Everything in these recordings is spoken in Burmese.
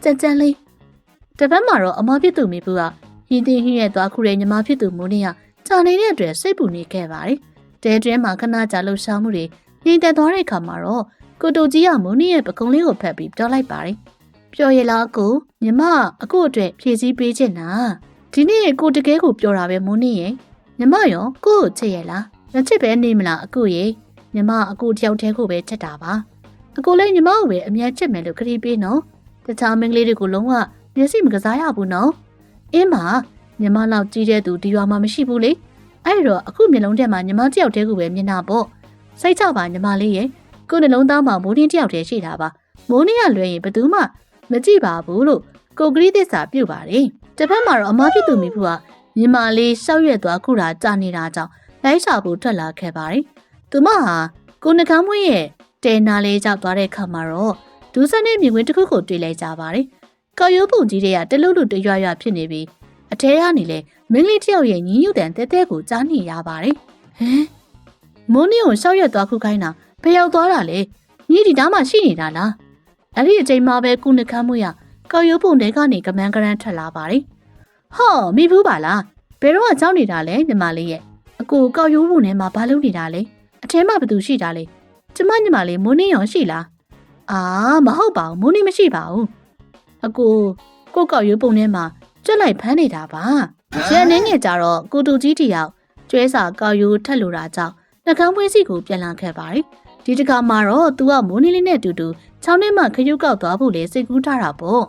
ကြံကြံလေးတပတ်မှာတော့အမဖြစ်သူမိဘူးကဟင်းတင်းဟင်းရဲ့သွားခုတဲ့ညီမဖြစ်သူမိုးနေကကြာနေတဲ့အတွက်စိတ်ပူနေခဲ့ပါတယ်တဲတွင်းမှာခဏကြာလှုပ်ရှားမှုတွေငြိမ်သက်သွားတဲ့အခါမှာတော့ကိုတူကြီးကမိုးနေရဲ့ပကုံးလေးကိုဖက်ပြီးပြောလိုက်ပါတယ်ပြောရလားကိုညီမအခုအတွက်ဖြည့်ဆည်းပေးချင်တာဒီနေ့ကိုတကယ်ကိုပြောတာပဲမိုးနေရဲ့ညီမရောကို့ကိုချစ်ရလားမချစ်ပဲနေမလားအခုရေညီမအခုတယောက်တည်းကိုပဲချစ်တာပါအခုလည်းညီမကိုပဲအမြဲချစ်မယ်လို့ခရီးပေးနော်တခြားမင်းကလေးတွေကိုလုံးဝမျက်စိမကစားရဘူးနော်အင်းမညီမလောက်ကြီးတဲ့သူဒီရွာမှာမရှိဘူးလေအဲ့တော့အခုမျက်လုံးထဲမှာညီမတယောက်တည်းကိုပဲမြင်တာပေါ့စိတ်ချပါညီမလေးရဲ့ကိုယ်နှလုံးသားမှာမိုးတင်းတယောက်တည်းရှိတာပါမိုးနေရလွယ်ရင်ဘယ်သူမှမကြည့်ပါဘူးလို့ကိုကလေးသစ္စာပြုတ်ပါတယ်တစ်ဖက်မှာတော့အမဖြစ်သူမိဖူကညီမလေးရှောက်ရွက်သွားခုတာကြာနေတာကြောင့်လိုက်ရှာဖို့ထွက်လာခဲ့ပါတယ်သူမဟာကိုနှကမ်းမွေးရဲ့တဲနာလေးကြောက်သွားတဲ့ခါမှာတော့ဒူးဆန်နဲ့မြင်ကွင်းတစ်ခုကိုတွေ့လိုက်ကြပါတယ်ကောက်ရိုးပုံကြီးတွေကတလူလူတရွရွဖြစ်နေပြီးအထဲကနေလေမင်းလေးတယောက်ရဲ့ညီညွတ်တဲ့တဲတဲကိုကြားနေရပါတယ်ဟမ်မိုးနေကိုရှောက်ရွက်သွားခုခိုင်းတာဖျောက်သွားတာလေညီဒီသားမှရှိနေတာလားအဲ့ဒီအချိန်မှာပဲကိုနှကမ်းမွေးကကောက်ရိုးပုံတွေကနေကမန်းကရန်ထွက်လာပါတယ်ဟောမိဘူးပါလားဘယ်တော့ကြောက်နေတာလဲညီမလေးရဲ့အကိုကောက်ရိုးပုံထဲမှာဘာလုပ်နေတာလဲအထဲမှာဘသူရှိတာလဲကျမညီမလေးမိုးနေရောရှိလားအာမဟုတ်ပါဘူးမိုးနေမရှိပါဘူးအကိုကောက်ရိုးပုံထဲမှာကျွတ်လိုက်ဖမ်းနေတာပါရန်နေငယ်ကြတော့ကိုတူကြီးတယောက်ကျွဲစာကောက်ရိုးထက်လိုတာကြောင့်နှကမ်းပွေးစီကိုပြန်လာခဲ့ပါတယ်ဒီတစ်ခါမှာတော့သူကမိုးနေလေးနဲ့တူတူ6နှစ်မှခရုကောက်သွားဖို့လေစိတ်ကူးထားတာပေါ့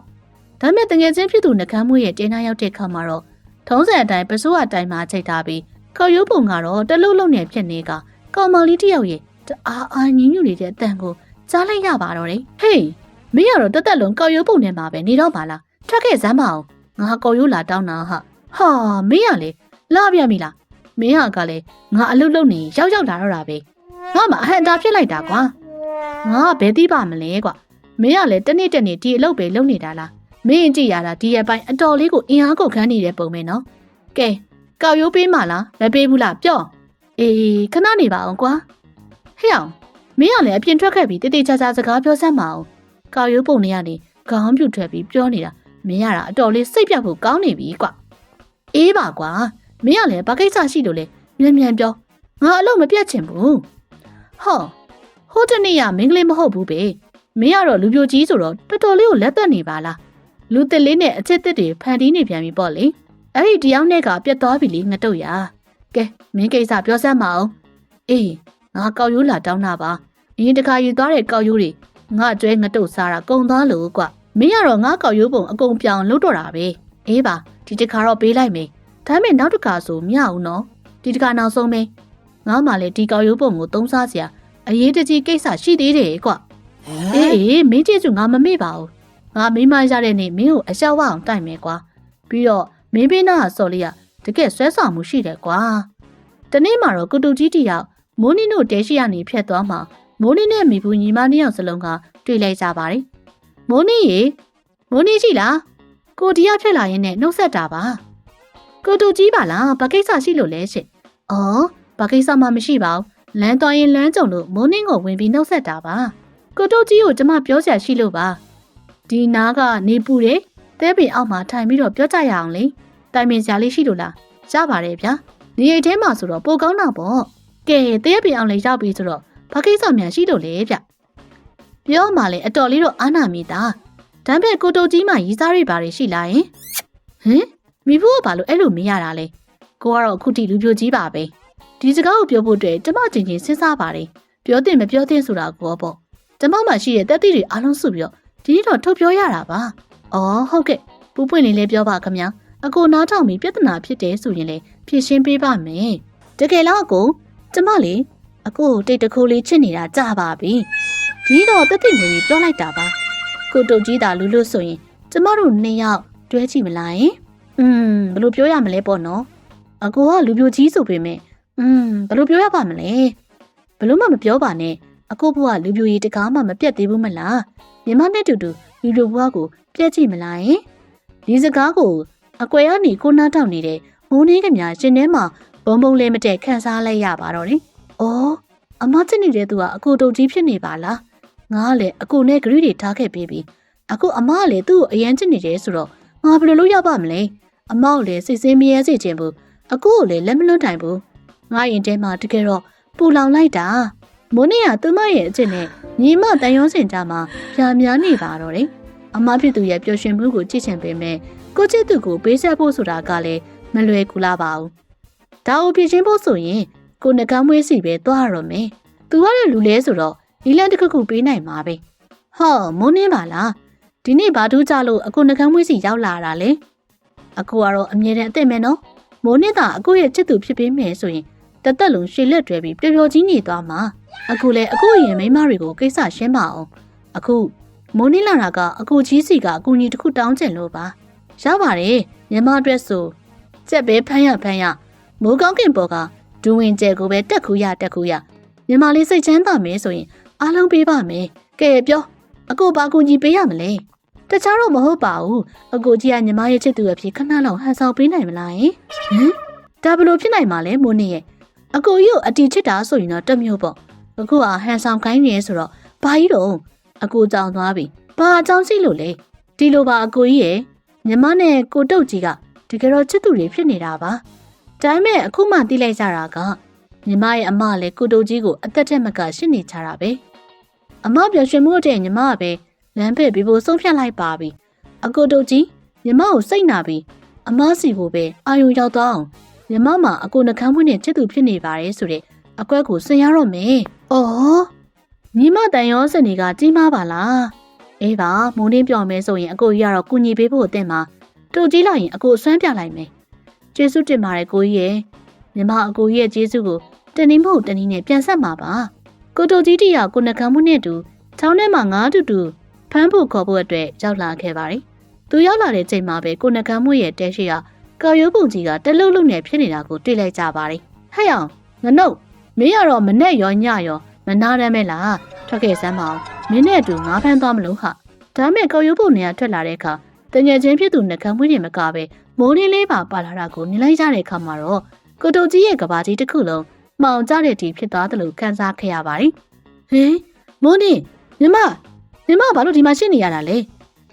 ဒါမဲ့တငယ်ချင်းဖြစ်သူနှကမ်းမွေးရဲ့တင်းနာရောက်တဲ့ခါမှာတော့ထုံးစံအတိုင်းပစိုးအတိုင်းမှာချိန်ထားပြီးကောက်ရိုးပုံကတော့တလုံးလုံးနဲ့ဖြစ်နေကကောင်မလေးတယောက်ရဲ့တအားအားညင်ညွတ်နေတဲ့အတန်ကိုကြားလိုက်ရပါတော့တယ်ဟေးမင်းကတော့တက်တက်လုံးကောက်ရိုးပုံထဲမှာပဲနေတော့ပါလားထွက်ခဲ့စမ်းမအောင်ငါကောက်ရိုးလာတောင်းတာဟာမင်းကလေလာပြမိလားမင်းကလည်းငါအလုပ်လုပ်နေရောက်လာတော့တာပဲငါမှအဟန်တာဖြစ်လိုက်တာကွာငါဘယ်သိပါမလဲကွာမင်းကလည်းတနေ့ဒီအလုပ်ပဲလုပ်နေတာလားမင်းကြည့်ရတာဒီရဲ့ပိုင်းအတော်လေးကိုအင်အားကုန်ခန်းနေတဲ့ပုံပဲနော်ကဲကောက်ရိုးပေးမှလားမပေးဘူးလားပြော့အေးခဏနေပါအောင်ကွာဟဲ့အောင်မင်းကလည်းအပြင်ထွက်ခဲ့ပြီးတိတိကျကျစကားပြောစမ်းမအောင်ကောက်ရိုးပုံနေကနေခေါင်းပြုတ်ထွက်ပြီးပြောနေတာမင်းရတာအတော်လေးစိတ်ပြတ်ဖို့ကောင်းနေပြီကွာအေးပါကွာမင်းကလည်းဘာကိစ္စရှိလို့လဲမြန်ပြောငါအလုပ်မပြတ်ချင်ဘူးဟောဟိုတနေ့ကမင်းကလေးမဟုတ်ဘူးပဲမင်းကတော့လူပြိုကြီးဆိုတော့တော်တော်လေးကိုလက်သက်နေပါလားလူတစ်လေးနဲ့အချစ်တစ်တွေဖန်တီးနေပြန်ပြီပေါ့လေအဲ့ဒီတယောက်နဲ့ကပြတ်သွားပြီလေငတုတ်ရကဲမင်းကိစ္စပြောစမ်းမအောင်အေးငါကောက်ရိုးလာတောင်းတာပါအရင်တခါယူသွားတဲ့ကောက်ရိုးတွေငါကျွဲငတုတ်စားတာကုန်သွားလို့ကွမင်းကတော့ငါကောက်ရိုးပုံအကုန်ပြောင်းလုပ်တော့တာပဲအေးပါဒီတခါတော့ပေးလိုက်မယ်ဒါပေမဲ့နောက်တစ်ခါဆိုမရဘူးနော်ဒီတခါနောက်ဆုံးပဲငါမှလည်းဒီကောက်ရိုးပုံကိုသုံးစားစရာအရေးတကြီးကိစ္စရှိသေးတယ်ကွအေးမင်းကျေးဇူးငါမမေ့ပါဘူးငါမိမရတဲ့နေ့မင်းကိုအလျှောက်ဝအောင်တိုက်မယ်ကွာပြီးတော့မင်းပေးနာဆော်လေးကတကယ်ဆွဲဆောင်မှုရှိတယ်ကွာတနေ့မှာတော့ကုတူကြီးတယောက်မိုးနီတို့တဲရှိရနေဖြတ်သွားမှာမိုးနီနဲ့မိဘူးညီမနှစ်ယောက်စလုံးကတွေ့လိုက်ကြပါတယ်မိုးနီရေမိုးနီရှိလားကိုဒီရောက်ဖြစ်လာရင်နဲ့နှုတ်ဆက်တာပါကုတူကြီးပါလားဘာကိစ္စရှိလို့လဲရှင်အော်ဘာကိစ္စမှမရှိပါဘူးလမ်းသွားရင်လမ်းကြုံလို့မိုးနီကိုဝင်ပြီးနှုတ်ဆက်တာပါကုတူကြီးကိုကျမပြောစရာရှိလို့ပါဒီနားကနေပူတယ်တဲပင်အောက်မှာထိုင်ပြီးတော့ပြောကြရအောင်လေတိုင်ပင်စရာလေးရှိလို့လားရပါတယ်ဗျာနေအိမ်ထဲမှာဆိုတော့ပိုကောင်းတာပေါ့ကဲတဲပင်အောင်လေးရောက်ပြီဆိုတော့ဘာကိစ္စများရှိလို့လဲဗျပြောမှလည်းအတော်လေးတော့အားနာမိတာတမ်းဖက်ကိုတိုကြီးမှရီးစားရိပ်ပါတွေရှိလာရင်ဟင်မိဖို့ကဘာလို့အဲ့လိုမရတာလဲကိုကတော့အခုထိလူပြိုကြီးပါပဲဒီစကားကိုပြောဖို့အတွက်ကျမချင်းချင်းစဉ်းစားပါတယ်ပြောတင်မပြောတင်ဆိုတာကိုပေါ့ကျမမှရှိတဲ့တက်သီးတွေအားလုံးစုပြီးတော့ဒီတော့ထုတ်ပြောရတာပါအော်ဟုတ်ကဲ့ပူပွင့်လေးလေးပြောပါခင်ဗျာအကိုနားထောင်ပြီးပြဿနာဖြစ်တယ်ဆိုရင်လေဖြေရှင်းပေးပါမယ်တကယ်လားအကိုကျမလေအကိုတိတ်တခိုးလေးချစ်နေတာကြာပါပြီဒီတော့တက်သီးမျိုးကြီးပြောလိုက်တာပါကိုတုတ်ကြီးတာလူလို့ဆိုရင်ကျမတို့နှစ်ယောက်တွဲကြည့်မလားယင်ဘယ်လိုပြောရမလဲပေါ့နော်အကိုကလူပြိုကြီးဆိုပေမဲ့ဘယ်လိုပြောရပါမလဲဘယ်လို့မှမပြောပါနဲ့အကိုဘွားလူပြိုကြီးတကားမှမပြတ်သေးဘူးမလားညီမနဲ့တူတူလူပြိုဘွားကိုပြတ်ကြည့်မလားယင်ဒီစကားကိုအကွယ်ကနေကိုနားထောင်နေတဲ့မိုးနေကမြရှင်ထဲမှာဘုံဘုံလေးမတက်ခန်းစားလိုက်ရပါတော့တယ်အော်အမချစ်နေတဲ့သူကအကိုတုတ်ကြီးဖြစ်နေပါလားငါကလည်းအကိုနဲ့ဂရုတွေထားခဲ့ပြီး အခုအမကလေသူ့ကိုအရင်ချစ်နေတယ်ဆိုတော့ငါဘယ်လိုလုပ်ရပါမလဲအမကိုလေစိတ်ဆင်းမရဲစေချင်ဘူးအခုကိုလေလက်မလွတ်နိုင်ဘူးငါရင်ထဲမှာတကယ်တော့ပူလောင်လိုက်တာမိုးနေကသူမရဲ့အချစ်နဲ့ညီမတန်ရုံးစင်ကြမှာပြာများနေပါတော့တယ်အမဖြစ်သူရဲ့ပျော်ရွှင်မှုကိုကြည့်ချင်ပေမဲ့ကိုချစ်သူကိုပေးဆက်ဖို့ဆိုတာကလည်းမလွယ်ကူလာပါဘူးဒါကိုပြချင်းဖို့ဆိုရင်ကိုနှကမ်းမွေးစီပဲသွားရတော့မယ်သူကလည်းလူလဲဆိုတော့ဒီလန်တစ်ခုခုပေးနိုင်မှာပဲဟောမိုးနေပါလားဒီနေ့ဘာထူးကြလို့အခုနှကမ်းမွေးစီရောက်လာတာလေအခုကတော့အမြဲတမ်းအစ်စ်မယ်နော်မိုးနေသာအခုရဲ့ချစ်သူဖြစ်ပေးမယ်ဆိုရင်တသက်လုံးရှည်လက်တွဲပြီးပျော်ပျော်ကြီးနေသွားမှာအခုလဲအခုရင်မိန်းမတွေကိုကိစ္စရှင်းပါအောင်အခုမိုးနေလာတာကအခုကြီးစီကအကူကြီးတစ်ခုတောင်းချင်လို့ပါရပါတယ်ညီမအတွက်ဆိုကြက်ပဲဖမ်းရမိုးကောင်းကင်ပေါ်ကဒူဝင်ကျဲကိုပဲတက်ခုရညီမလေးစိတ်ချမ်းသာမယ်ဆိုရင်အားလုံးပေးပါမယ်ကဲပြောအခုဘာကူကြီးပေးရမလဲတခြားတော့မဟုတ်ပါဘူးအခုကြီးကညီမရဲ့ချစ်သူအဖြစ်ခဏလောက်ဟန်ဆောင်ပေးနိုင်မလားဟင်ဒါဘလို့ဖြစ်နိုင်မှာလဲမိုးနေရဲ့အကိုကြီးကိုအတီချစ်တာဆိုရင်တော့တမျိုးပေါ့အခုကဟန်ဆောင်ခိုင်းနေဆိုတော့ဘာကြီးတော့အကိုကြောင်သွားပြီဘာအကြောင်းရှိလို့လဲဒီလိုပါအကိုကြီးရဲ့ညီမနဲ့ကိုတုတ်ကြီးကတကယ်တော့ချစ်သူတွေဖြစ်နေတာပါဒါပေမဲ့အခုမှသိလိုက်ကြတာကညီမရဲ့အမလည်းကိုတုတ်ကြီးကိုအသက်ထက်မကရှင်းနေကြတာပဲအမပြောရွှင်မှုတဲ့ညီမကပဲလမ်းဖက်ပြီးဖို့ဆုံးဖြတ်လိုက်ပါပြီအကိုတုတ်ကြီးညီမကိုစိတ်နာပြီးအမစီဖို့ပဲအာယုံရောက်သွားအောင်ညီမမှာအကိုနှကမ်းမွေးနဲ့ချစ်သူဖြစ်နေပါတယ်ဆိုတဲ့အကွက်ကိုဆင်ရတော့မယ်။အော်ညီမတန်ရောစနေကကြီးမားပါလား။အေးပါမိုးနှင်းပြောမယ်ဆိုရင်အကိုကြီးကတော့ကုညီပေးဖို့အသင့်ပါ။တူကြီးလိုက်ရင်အကိုဆွမ်းပြလိုက်မယ်။ကျေးဇူးတင်ပါတယ်ကိုကြီးရဲ့။ညီမအကိုကြီးရဲ့ကျေးဇူးကိုတနည်းမဟုတ်တနည်းနဲ့ပြန်ဆက်မှာပါ။ကိုတူကြီးတယောက်ကိုနှကမ်းမွေးနဲ့တူချောင်းထဲမှာငါးတူဖမ်းဖို့ခေါ်ဖို့အတွက်ရောက်လာခဲ့ပါတယ်။သူရောက်လာတဲ့ချိန်မှာပဲကိုနှကမ်းမွေးရဲ့တဲရှိကကော်ရိုးပုံကြီးကတလုံးလုံးနဲ့ဖြစ်နေတာကိုတွေ့လိုက်ကြပါတယ်။ဟဲ့အောင်ငနုတ်မင်းကတော့မနဲ့ရောညရောမနာရမ်းမဲလားထွက်ခဲ့စမ်းမအောင်မင်းနဲ့အတူငါးဖမ်းသွားမလို့ဟာဒါမဲ့ကော်ရိုးပုံတွေကထွက်လာတဲ့အခါတငယ်ချင်းဖြစ်သူနှကမ်းမွေးနေမကပဲမိုးလေးလေးပါလာတာကိုမြင်လိုက်ရတဲ့အခါမှာတော့ကိုတုတ်ကြီးရဲ့ကဘာကြီးတစ်ခုလုံးမှောင်ကျတဲ့တီဖြစ်သွားတယ်လို့ခန်းစားခဲ့ရပါတယ်။ဟင်မိုးနေညီမဘာလို့ဒီမှာရှင်းနေရတာလ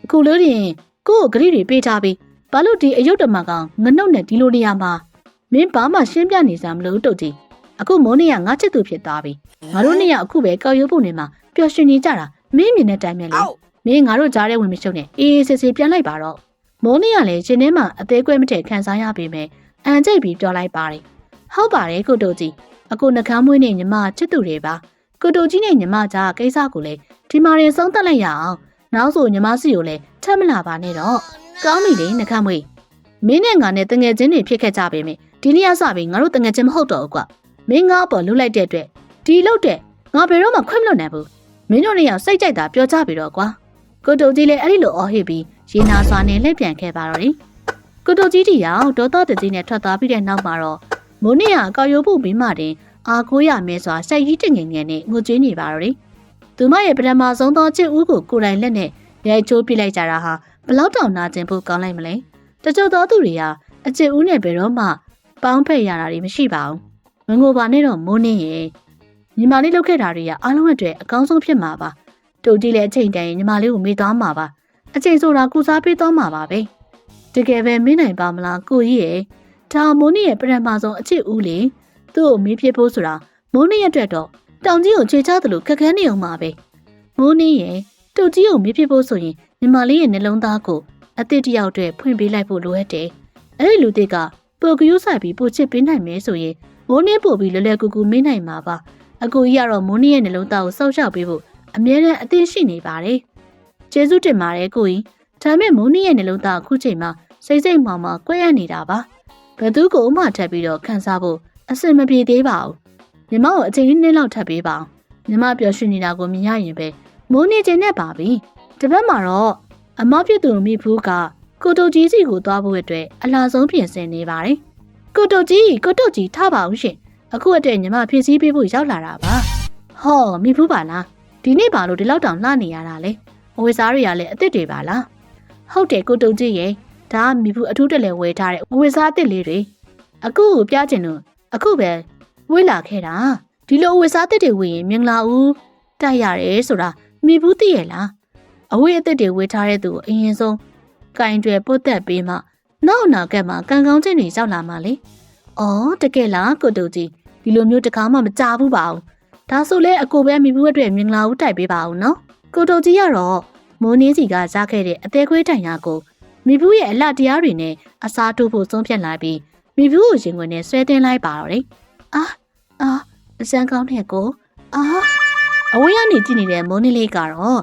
ဲအခုလို့ရင်ကို့ကိုဂရိတွေပေးထားပြီးဘာလို့ဒီအယုတ်တမကောင်ငနှုတ်နဲ့ဒီလိုနေရာမှာမင်းဘာမှရှင်းပြနေစမ်းမလို့တုတ်ကြီးအခုမိုးနေကငါချစ်သူဖြစ်သွားပြီငါတို့နှစ်ယောက်အခုပဲကောက်ရုပ်ပုံတွေမှာပျော်ရွှင်နေကြတာမင်းမြင်တဲ့တိုင်းပဲလေမင်းငါတို့ကြားထဲဝင်မရှုံနဲ့အေးစစ်စစ်ပြန်လိုက်ပါတော့မိုးနေကလည်းရှင်ထဲမှာအသေးကွဲမထည့်ခံစားရပေမဲ့အန်ကျိတ်ပြီးပြောလိုက်ပါတယ်ဟုတ်ပါတယ်ကိုတုတ်ကြီးအခုနှကမ်းမွေးနဲ့ညီမချစ်သူတွေပါကိုတုတ်ကြီးနဲ့ညီမကြားကိစ္စကိုလည်းဒီမှာရင်ဆုံးသက်လိုက်ရအောင်နောက်ဆိုညီမစီကိုလည်းထပ်မလာပါနဲ့တော့ကောင်းပြီလေနှကမ်းမွေးမင်းနဲ့ငါနဲ့တငယ်ချင်းတွေဖြစ်ခဲ့ကြပေမဲ့ဒီနေ့ကစပြီးငါတို့တငယ်ချင်းမဟုတ်တော့ဘူးကွာမင်းငါ့ပေါ်လှုပ်လိုက်တဲ့အတွက်ဒီလှုပ်တဲ့ငါဘယ်တော့မှခွင့်မလွတ်နိုင်ဘူးမင်းတို့နှစ်ယောက်စိတ်ကြိုက်တာပြောကြပြီတော့ကွာကိုတုတ်ကြီးလည်းအဲ့ဒီလိုအော်ဟစ်ပြီးရေနာစွာနဲ့လှည့်ပြန်ခဲ့ပါတော့တယ်ကိုတုတ်ကြီးတီရောက်ဒေါသတကြီးနဲ့ထွက်သွားပြီးတဲ့နောက်မှာတော့မိုးနေကအကောက်ရိုးဖို့ပြီးမှတင်အာကိုရမဲစွာစိတ်ကြီးတငင်ငယ်နဲ့ငိုကြွေးနေပါတော့တယ်သူမရဲ့ပထမဆုံးသောချစ်ဦးကိုကိုယ်တိုင်လက်နဲ့ရိုက်ချိုးပြလိုက်ကြတာဟာဘလောက်တောင်နာကျင်ဖို့ကောင်းလိုက်မလဲတချို့သောသူတွေဟာအချစ်ဦးနဲ့ဘယ်တော့မှပေါင်းဖက်ရတာတွေမရှိပါဘူးမငိုပါနဲ့တော့မိုးနေရဲ့ညီမလေးလုပ်ခဲ့တာတွေကအားလုံးအတွက်အကောင်းဆုံးဖြစ်မှာပါတူကြီးလည်းအချိန်တန်ရင်ညီမလေးကိုမေ့သွားမှာပါအချိန်ဆိုတာကုစားပေးသွားမှာပါပဲတကယ်ပဲမင်းနိုင်ပါမလားကိုကြီးရဲ့ဒါမိုးနေရဲ့ပထမဆုံးအချစ်ဦးလေသူ့ကိုမေးဖြစ်ဖို့ဆိုတာမိုးနေရဲ့အတွက်တော့တောင်ကြီးကိုခြေချသလိုခက်ခဲနေအောင်ပါပဲမိုးနေရဲ့တူကြီးကိုမေးဖြစ်ဖို့ဆိုရင်ညီမလေးရဲ့နှလုံးသားကိုအသစ်တယောက်တည်းဖွင့်ပေးလိုက်ဖို့လိုအပ်တယ်အဲ့ဒီလူတွေကပိုကယူးဆိုင်ပြီးပိုချစ်ပေးနိုင်မယ်ဆိုရင်မိုးနေပို့ပြီးလွယ်လွယ်ကူကူမေးနိုင်မှာပါအကူကြီးကတော့မိုးနေရဲ့နှလုံးသားကိုစောက်ရှောက်ပေးဖို့အမြဲတမ်းအသင့်ရှိနေပါတယ်ကျေးဇူးတင်ပါတယ်ကိုကြီးဒါမဲ့မိုးနေရဲ့နှလုံးသားအခုချိန်မှာစိတ်စိတ်မှောင်မှကွဲရနေတာပါဘယ်သူကိုမှထပ်ပြီးတော့ခံစားဖို့အဆင်မပြေသေးပါဘူးညီမကိုအချိန်လေးလောက်ထပ်ပေးပါအောင်ညီမပျော်ရွှင်နေတာကိုမြင်ရရင်ပဲမိုးနေခြင်းနဲ့ပါပြီတပတ်မှာတော့အမဖြစ်သူမိဖူးကကိုတုတ်ကြီးစီကိုသွားဖို့အတွက်အလားဆုံးပြင်ဆင်နေပါတယ်ကိုတုတ်ကြီးထားပါဦးရှင်အခုအတွက်ညီမဖြည့်ဆည်းပေးဖို့ရောက်လာတာပါဟောမိဖူးပါလားဒီနေ့ပါလို့ဒီလောက်တောင်လှနေရတာလေအဝေစားတွေကလည်းအစ်စ်တွေပါလားဟုတ်တယ်ကိုတုတ်ကြီးရဲ့ဒါကမိဖူးအထူးတလဲဝယ်ထားတဲ့အဝေစားအစ်စ်လေးတွေအခုကိုပြချင်လို့အခုပဲဝေးလာခဲ့တာဒီလိုအဝေစားအစ်စ်တွေဝယ်ရင်မင်္ဂလာဦးတိုက်ရတယ်ဆိုတာမိဖူးသိရလား အဝေးအသက်တွေဝေထားတဲ့သူကိုအရင်ဆုံးကင်တွေပုတ်သက်ပေးမှနောက်အနာကမှာကံကောင်းခြင်းတွေရောက်လာမှလေ။အော်တကယ်လားကိုတူကြီးဒီလိုမျိုးတကားမှမကြဘူးပါဘူး။ဒါဆိုလဲအကိုပဲမိဘူးအတွက်မင်္ဂလာဦးတိုက်ပေးပါဦးနော်။ကိုတူကြီးကတော့မိုးနှင်းစီကကြားခဲ့တဲ့အသေးခွေးတိုင်ရာကိုမိဘူးရဲ့အလှတရားတွေနဲ့အစားထိုးဖို့ဆုံးဖြတ်လိုက်ပြီးမိဘူးကိုရင်ခွင်နဲ့ဆွဲတင်လိုက်ပါတော့တယ်။အာအစမ်းကောင်းတဲ့ကိုအဝေးကနေကြည့်နေတဲ့မိုးနှင်းလေးကတော့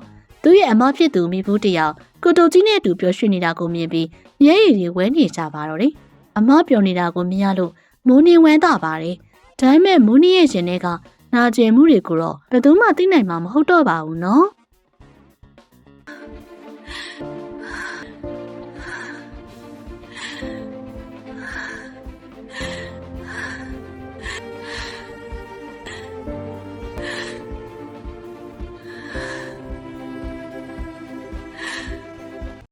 သူ့ရဲ့အမဖြစ်သူမိဘူးတယောက်ကိုတူကြီးနဲ့အတူပျော်ရွှင်နေတာကိုမြင်ပြီးမျက်ရည်တွေဝဲနေကြပါတော့တယ်။အမပျော်နေတာကိုမြင်ရလို့မိုးနှင်းဝမ်းသာပါတယ်။ဒါပေမဲ့မိုးနှင်းရဲ့ရှင်တွေကနာကျင်မှုတွေကိုတော့ဘယ်သူမှသိနိုင်မှာမဟုတ်တော့ပါဘူးနော်။